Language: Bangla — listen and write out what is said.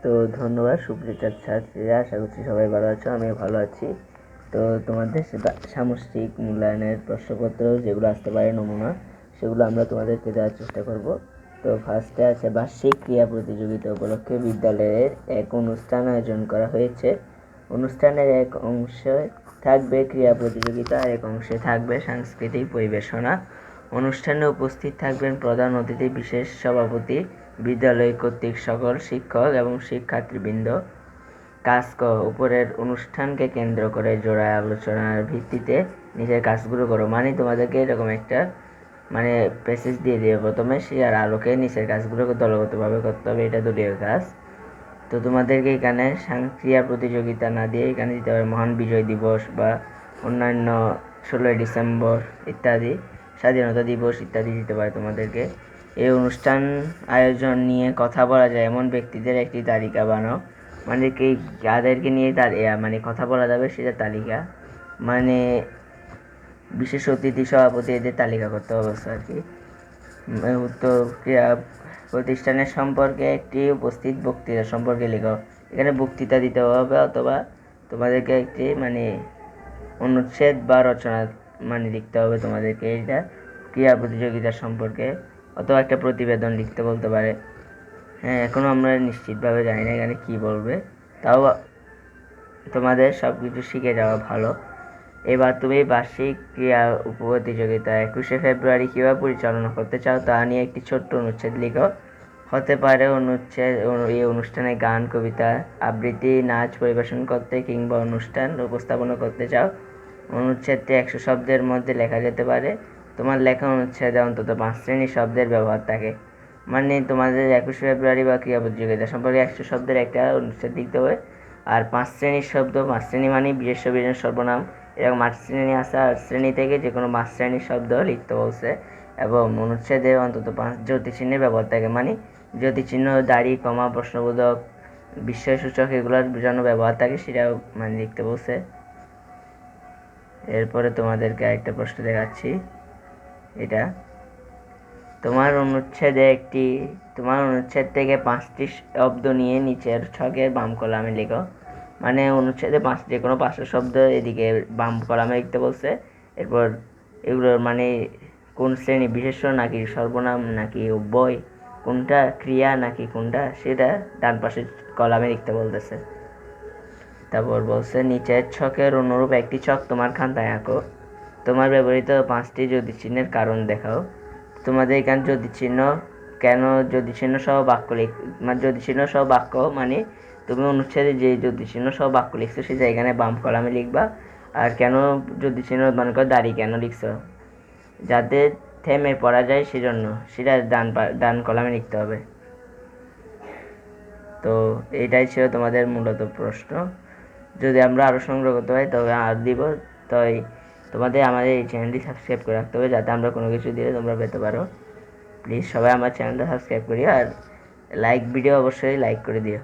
তো ধন্যবাদ সুপ্রিয় ছাত্রীরা, আশা করছি সবাই ভালো আছো, আমিও ভালো আছি। তো তোমাদের সামষ্টিক মূল্যায়নের প্রশ্নপত্র যেগুলো আসতে পারে নমুনা, সেগুলো আমরা তোমাদেরকে দেওয়ার চেষ্টা করব। তো ফার্স্টে আছে বার্ষিক ক্রীড়া প্রতিযোগিতা উপলক্ষে বিদ্যালয়ের এক অনুষ্ঠান আয়োজন করা হয়েছে। অনুষ্ঠানের এক অংশে থাকবে ক্রীড়া প্রতিযোগিতা, আর এক অংশে থাকবে সাংস্কৃতিক পরিবেশনা। অনুষ্ঠানে উপস্থিত থাকবেন প্রধান অতিথি, বিশেষ সভাপতি, বিদ্যালয় কর্তৃক সকল শিক্ষক এবং শিক্ষার্থীবৃন্দ। কাজ উপরের অনুষ্ঠানকে কেন্দ্র করে জোড়ায় আলোচনার ভিত্তিতে নিজের কাজগুলো করো। মানে তোমাদেরকে এরকম একটা প্যাসেজ দিয়ে দিবে প্রথমে, সে আর আলোকে নিচের কাজগুলোকে দলগতভাবে করতে হবে, এটা দলীয় কাজ। তো তোমাদেরকে এখানে ক্রীড়া প্রতিযোগিতা না দিয়ে এখানে দিতে হবে মহান বিজয় দিবস বা অন্যান্য 16ই ডিসেম্বর ইত্যাদি, স্বাধীনতা দিবস ইত্যাদি দিতে পারে তোমাদেরকে। এই অনুষ্ঠান আয়োজন নিয়ে কথা বলা যায় এমন ব্যক্তিদের একটি তালিকা বানাও। কি যাদেরকে নিয়ে কথা বলা যাবে সেটা তালিকা, বিশেষ অতিথি, সভাপতি, এদের তালিকা করতে হবে আর কি। উত্তর ক্রীড়া প্রতিষ্ঠানের সম্পর্কে একটি উপস্থিত বক্তৃতা সম্পর্কে লেখো। এখানে বক্তৃতা দিতে হবে, অথবা তোমাদেরকে একটি অনুচ্ছেদ বা রচনা লিখতে হবে তোমাদেরকে এটা ক্রীড়া প্রতিযোগিতা সম্পর্কে, অথবা একটা প্রতিবেদন লিখতে বলতে পারে। হ্যাঁ, এখনো আমরা নিশ্চিতভাবে জানি না এখানে কি বলবে, তাও তোমাদের সব কিছু শিখে যাওয়া ভালো। এবার তুমি বার্ষিক ক্রীড়া প্রতিযোগিতা 21শে ফেব্রুয়ারি কীভাবে পরিচালনা করতে চাও তা নিয়ে একটি ছোট্ট অনুচ্ছেদ লিখো। হতে পারে অনুচ্ছেদ এই অনুষ্ঠানে গান, কবিতা, আবৃত্তি, নাচ পরিবেশন করতে কিংবা অনুষ্ঠান উপস্থাপনা করতে চাও। অনুচ্ছেদটি 100 শব্দের মধ্যে লেখা যেতে পারে। তোমার লেখা অনুচ্ছেদে অন্তত 5 শ্রেণীর শব্দের ব্যবহার থাকে। তোমাদের 21শে ফেব্রুয়ারি বা ক্রীড়া প্রতিযোগিতা সম্পর্কে 100 শব্দের একটা অনুচ্ছেদ লিখতে হবে। আর 5 শ্রেণীর শব্দ, 5 শ্রেণী বিশেষ্য, বিশেষণ, সর্বনাম, এরকম 8 শ্রেণী আছে। 8 শ্রেণী থেকে যে কোনো 5 শ্রেণীর শব্দ লিখতে বলছে। এবং অনুচ্ছেদে অন্তত 5 জ্যোতিচিহ্নের ব্যবহার থাকে, জ্যোতিচিহ্ন, দাড়ি, কমা, প্রশ্নবোধক, বিস্ময়সূচক, এগুলোর জন্য ব্যবহার থাকে, সেটাও লিখতে বলছে। এরপরে তোমাদেরকে একটা প্রশ্ন দেখাচ্ছি। এটা তোমার অনুচ্ছেদ থেকে 5টি শব্দ নিয়ে নিচের ছকের বাম কলামে লেখো। অনুচ্ছেদে যে কোনো 5টা শব্দ এদিকে বাম কলামে লিখতে বলছে। এরপর এগুলোর কোন শ্রেণী, বিশেষ্য নাকি সর্বনাম নাকি অব্যয়, কোনটা ক্রিয়া নাকি কোনটা, সেটা ডান পাশের কলামে লিখতে বলতেছে। তারপর বলছে নিচের ছকের অনুরূপ একটি ছক তোমার খাতায় আঁকো। তোমার ব্যবহৃত 5টি জ্যোতিচিহ্নের কারণ দেখাও। তোমাদের এখানে জ্যোতিচিহ্ন সহ বাক্য জ্যোতিচিহ্ন সহ বাক্য তুমি অনুচ্ছেদে যে জ্যোতিচিহ্ন সহ বাক্য লিখছো সেটা এখানে বাম কলামে লিখবা। আর কেন জ্যোতিচিহ্ন, দাড়ি কেন লিখছো, যাতে থেমে পড়া যায় সেজন্য, সেটা ডান কলামে লিখতে হবে। তো এটাই ছিল তোমাদের মূলত প্রশ্ন। যদি আমরা আরও সংগ্রহ করতে পারি তবে আর দিব। তাই তোমাদের আমাদের এই চ্যানেলটি সাবস্ক্রাইব করে রাখতে হবে, যাতে আমরা কোনো কিছু দিলে তোমরা পেতে পারো। প্লিজ সবাই আমার চ্যানেলটা সাবস্ক্রাইব করিও, আর ভিডিও অবশ্যই লাইক করে দিও।